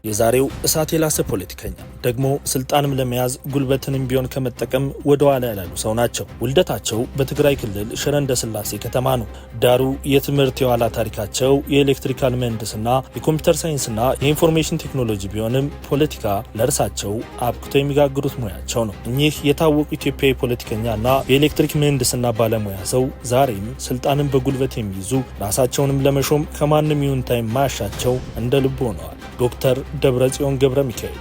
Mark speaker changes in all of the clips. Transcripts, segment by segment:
Speaker 1: የዛሬው እሳት የላሰ ፖለቲከኛ ደግሞ ስልጣንም ለመያዝ ጉልበትንም ቢሆን ከመጠቀም ወደ ኋላ ያላሉ ሰው ናቸው። ውልደታቸው በትግራይ ክልል ሽረ እንዳስላሴ ከተማ ነው። ዳሩ የትምህርት የኋላ ታሪካቸው የኤሌክትሪካል ምህንድስና፣ የኮምፒውተር ሳይንስና የኢንፎርሜሽን ቴክኖሎጂ ቢሆንም ፖለቲካ ለእርሳቸው አብክቶ የሚጋግሩት ሙያቸው ነው። እኚህ የታወቁ ኢትዮጵያዊ ፖለቲከኛና የኤሌክትሪክ ምህንድስና ባለሙያ ሰው ዛሬም ስልጣንን በጉልበት የሚይዙ ራሳቸውንም ለመሾም ከማንም ይሁንታ የማያሻቸው እንደ ልብ ሆነዋል። ዶክተር ደብረጽዮን ገብረ ሚካኤል።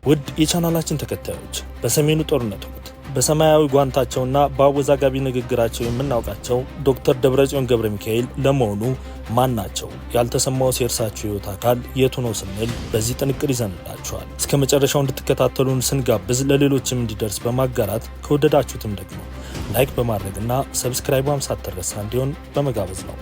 Speaker 1: ውድ የቻናላችን ተከታዮች በሰሜኑ ጦርነት ወቅት በሰማያዊ ጓንታቸውና በአወዛጋቢ ንግግራቸው የምናውቃቸው ዶክተር ደብረጽዮን ገብረ ሚካኤል ለመሆኑ ማን ናቸው? ያልተሰማው የእርሳቸው ሕይወት አካል የቱ ነው ስንል በዚህ ጥንቅር ይዘንላችኋል። እስከ መጨረሻው እንድትከታተሉን ስንጋብዝ ለሌሎችም እንዲደርስ በማጋራት ከወደዳችሁትም ደግሞ ላይክ በማድረግና ሰብስክራይቧም ሳትረሳ እንዲሆን በመጋበዝ ነው።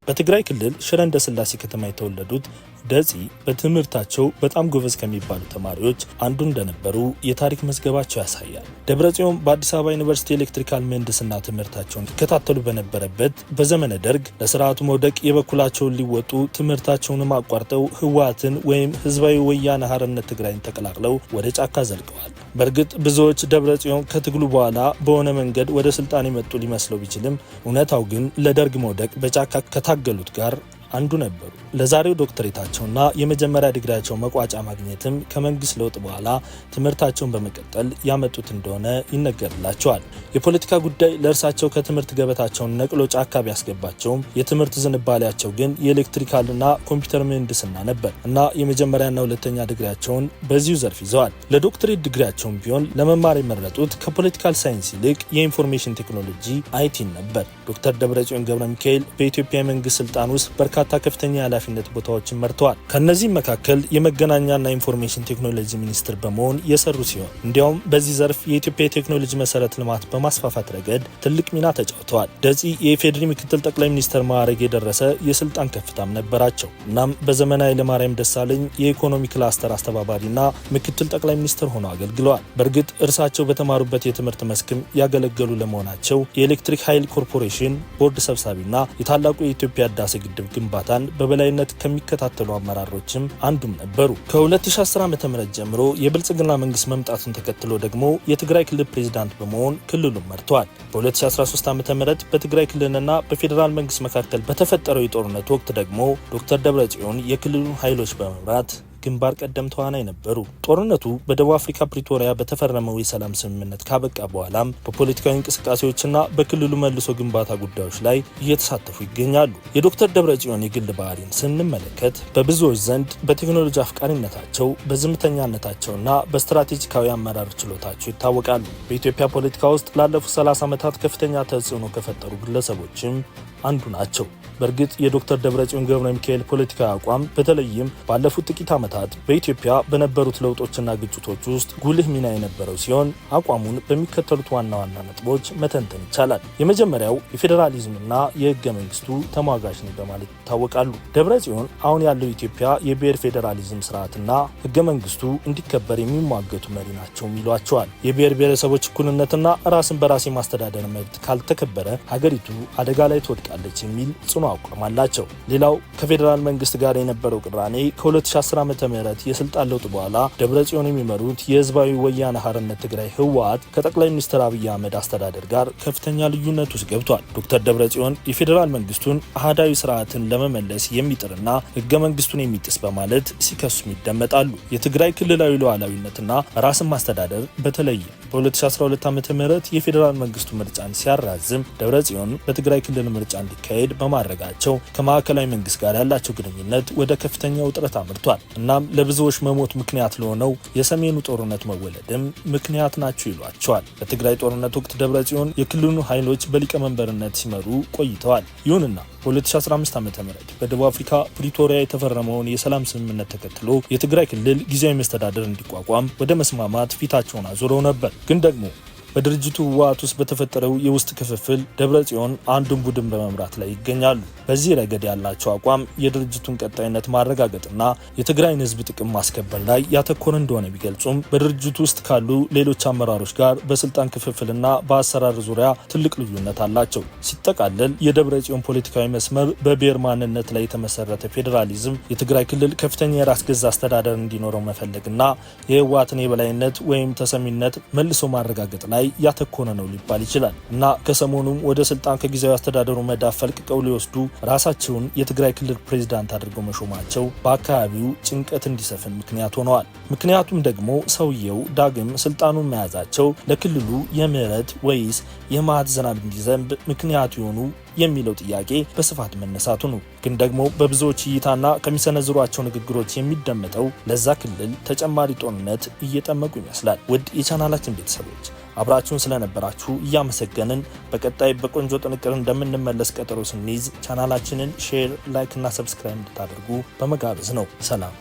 Speaker 1: በትግራይ ክልል ሽረ እንዳስላሴ ከተማ የተወለዱት ደጺ በትምህርታቸው በጣም ጎበዝ ከሚባሉ ተማሪዎች አንዱ እንደነበሩ የታሪክ መዝገባቸው ያሳያል። ደብረጽዮን በአዲስ አበባ ዩኒቨርሲቲ ኤሌክትሪካል ምህንድስና ትምህርታቸውን ይከታተሉ በነበረበት በዘመነ ደርግ ለስርዓቱ መውደቅ የበኩላቸውን ሊወጡ ትምህርታቸውንም አቋርጠው ህወሓትን ወይም ህዝባዊ ወያነ ሓርነት ትግራይን ተቀላቅለው ወደ ጫካ ዘልቀዋል። በእርግጥ ብዙዎች ደብረጽዮን ከትግሉ በኋላ በሆነ መንገድ ወደ ስልጣን የመጡ ሊመስለው ቢችልም እውነታው ግን ለደርግ መውደቅ በጫካ ከታገሉት ጋር አንዱ ነበሩ። ለዛሬው ዶክተሬታቸውና የመጀመሪያ ዲግሪያቸው መቋጫ ማግኘትም ከመንግስት ለውጥ በኋላ ትምህርታቸውን በመቀጠል ያመጡት እንደሆነ ይነገርላቸዋል። የፖለቲካ ጉዳይ ለእርሳቸው ከትምህርት ገበታቸውን ነቅሎ ጫካ ቢያስገባቸውም የትምህርት ዝንባሌያቸው ግን የኤሌክትሪካልና ኮምፒውተር ምህንድስና ነበር እና የመጀመሪያና ሁለተኛ ዲግሪያቸውን በዚሁ ዘርፍ ይዘዋል። ለዶክተሬት ዲግሪያቸውን ቢሆን ለመማር የመረጡት ከፖለቲካል ሳይንስ ይልቅ የኢንፎርሜሽን ቴክኖሎጂ አይቲን ነበር። ዶክተር ደብረጽዮን ገብረ ሚካኤል በኢትዮጵያ የመንግስት ስልጣን ውስጥ በርካታ ከፍተኛ ኃላፊነት ቦታዎችን መርተዋል። ከነዚህም መካከል የመገናኛና ኢንፎርሜሽን ቴክኖሎጂ ሚኒስትር በመሆን የሰሩ ሲሆን እንዲያውም በዚህ ዘርፍ የኢትዮጵያ የቴክኖሎጂ መሰረተ ልማት በማስፋፋት ረገድ ትልቅ ሚና ተጫውተዋል። ደጺ የኢፌዴሪ ምክትል ጠቅላይ ሚኒስትር ማዕረግ የደረሰ የስልጣን ከፍታም ነበራቸው። እናም በዘመነ ኃይለማርያም ደሳለኝ የኢኮኖሚ ክላስተር አስተባባሪና ምክትል ጠቅላይ ሚኒስትር ሆነው አገልግለዋል። በእርግጥ እርሳቸው በተማሩበት የትምህርት መስክም ያገለገሉ ለመሆናቸው የኤሌክትሪክ ኃይል ኮርፖሬሽን ቦርድ ሰብሳቢና የታላቁ የኢትዮጵያ ህዳሴ ግድብ ግንባታን በበላይነት ከሚከታተሉ አመራሮችም አንዱም ነበሩ። ከ2010 ዓ.ም ጀምሮ የብልጽግና መንግስት መምጣቱን ተከትሎ ደግሞ የትግራይ ክልል ፕሬዝዳንት በመሆን ክልሉን መርተዋል። በ2013 ዓ.ም በትግራይ ክልልና በፌዴራል መንግስት መካከል በተፈጠረው የጦርነት ወቅት ደግሞ ዶክተር ደብረጽዮን የክልሉን ኃይሎች በመምራት ግንባር ቀደም ተዋናይ ነበሩ። ጦርነቱ በደቡብ አፍሪካ ፕሪቶሪያ በተፈረመው የሰላም ስምምነት ካበቃ በኋላም በፖለቲካዊ እንቅስቃሴዎችና በክልሉ መልሶ ግንባታ ጉዳዮች ላይ እየተሳተፉ ይገኛሉ። የዶክተር ደብረጽዮን የግል ባህሪን ስንመለከት በብዙዎች ዘንድ በቴክኖሎጂ አፍቃሪነታቸው፣ በዝምተኛነታቸውና በስትራቴጂካዊ አመራር ችሎታቸው ይታወቃሉ። በኢትዮጵያ ፖለቲካ ውስጥ ላለፉት 30 ዓመታት ከፍተኛ ተጽዕኖ ከፈጠሩ ግለሰቦችም አንዱ ናቸው። በእርግጥ የዶክተር ደብረጽዮን ገብረ ሚካኤል ፖለቲካዊ አቋም በተለይም ባለፉት ጥቂት ዓመታት በኢትዮጵያ በነበሩት ለውጦችና ግጭቶች ውስጥ ጉልህ ሚና የነበረው ሲሆን አቋሙን በሚከተሉት ዋና ዋና ነጥቦች መተንተን ይቻላል። የመጀመሪያው የፌዴራሊዝምና የህገ መንግስቱ ተሟጋች ነው በማለት ይታወቃሉ። ደብረጽዮን አሁን ያለው ኢትዮጵያ የብሔር ፌዴራሊዝም ስርዓትና ህገ መንግስቱ እንዲከበር የሚሟገቱ መሪ ናቸው ይሏቸዋል። የብሔር ብሔረሰቦች እኩልነትና ራስን በራስ የማስተዳደር መብት ካልተከበረ ሀገሪቱ አደጋ ላይ ትወድቃለች የሚል ጽኑ አቋም አላቸው። ሌላው ከፌዴራል መንግስት ጋር የነበረው ቅራኔ ከ2010 ዓ.ም የስልጣን ለውጥ በኋላ ደብረጽዮን የሚመሩት የህዝባዊ ወያነ ሓርነት ትግራይ ህወሓት ከጠቅላይ ሚኒስትር አብይ አህመድ አስተዳደር ጋር ከፍተኛ ልዩነት ውስጥ ገብቷል። ዶክተር ደብረጽዮን የፌዴራል መንግስቱን አህዳዊ ስርዓትን ለመመለስ የሚጥርና ህገ መንግስቱን የሚጥስ በማለት ሲከሱም ይደመጣሉ። የትግራይ ክልላዊ ሉዓላዊነትና ራስን ማስተዳደር በተለይ በ2012 ዓ.ም የፌዴራል መንግስቱ ምርጫን ሲያራዝም ደብረጽዮን በትግራይ ክልል ምርጫ እንዲካሄድ በማድረጋቸው ከማዕከላዊ መንግስት ጋር ያላቸው ግንኙነት ወደ ከፍተኛ ውጥረት አምርቷል። እናም ለብዙዎች መሞት ምክንያት ለሆነው የሰሜኑ ጦርነት መወለድም ምክንያት ናቸው ይሏቸዋል። በትግራይ ጦርነት ወቅት ደብረጽዮን የክልሉ ኃይሎች በሊቀመንበርነት ሲመሩ ቆይተዋል። ይሁንና በ2015 ዓ.ም በደቡብ አፍሪካ ፕሪቶሪያ የተፈረመውን የሰላም ስምምነት ተከትሎ የትግራይ ክልል ጊዜያዊ መስተዳደር እንዲቋቋም ወደ መስማማት ፊታቸውን አዙረው ነበር። ግን ደግሞ በድርጅቱ ህወሓት ውስጥ በተፈጠረው የውስጥ ክፍፍል ደብረጽዮን አንዱን ቡድን በመምራት ላይ ይገኛሉ። በዚህ ረገድ ያላቸው አቋም የድርጅቱን ቀጣይነት ማረጋገጥና የትግራይን ህዝብ ጥቅም ማስከበር ላይ ያተኮረ እንደሆነ ቢገልጹም በድርጅቱ ውስጥ ካሉ ሌሎች አመራሮች ጋር በስልጣን ክፍፍልና በአሰራር ዙሪያ ትልቅ ልዩነት አላቸው። ሲጠቃለል የደብረጽዮን ፖለቲካዊ መስመር በብሔር ማንነት ላይ የተመሰረተ ፌዴራሊዝም፣ የትግራይ ክልል ከፍተኛ የራስ ገዝ አስተዳደር እንዲኖረው መፈለግና የህወሓትን የበላይነት ወይም ተሰሚነት መልሶ ማረጋገጥ ላይ ያተኮረ ነው ሊባል ይችላል እና ከሰሞኑም ወደ ስልጣን ከጊዜያዊ አስተዳደሩ መዳፍ ፈልቅቀው ሊወስዱ ራሳቸውን የትግራይ ክልል ፕሬዝዳንት አድርገው መሾማቸው በአካባቢው ጭንቀት እንዲሰፍን ምክንያት ሆነዋል። ምክንያቱም ደግሞ ሰውየው ዳግም ስልጣኑን መያዛቸው ለክልሉ የምህረት ወይስ የመዓት ዝናብ እንዲዘንብ ምክንያት ይሆኑ የሚለው ጥያቄ በስፋት መነሳቱ ነው። ግን ደግሞ በብዙዎች እይታና ከሚሰነዝሯቸው ንግግሮች የሚደመጠው ለዛ ክልል ተጨማሪ ጦርነት እየጠመቁ ይመስላል። ውድ የቻናላችን ቤተሰቦች አብራችሁን ስለነበራችሁ እያመሰገንን በቀጣይ በቆንጆ ጥንቅር እንደምንመለስ ቀጠሮ ስንይዝ ቻናላችንን ሼር፣ ላይክ እና ሰብስክራይብ እንድታደርጉ በመጋበዝ ነው። ሰላም።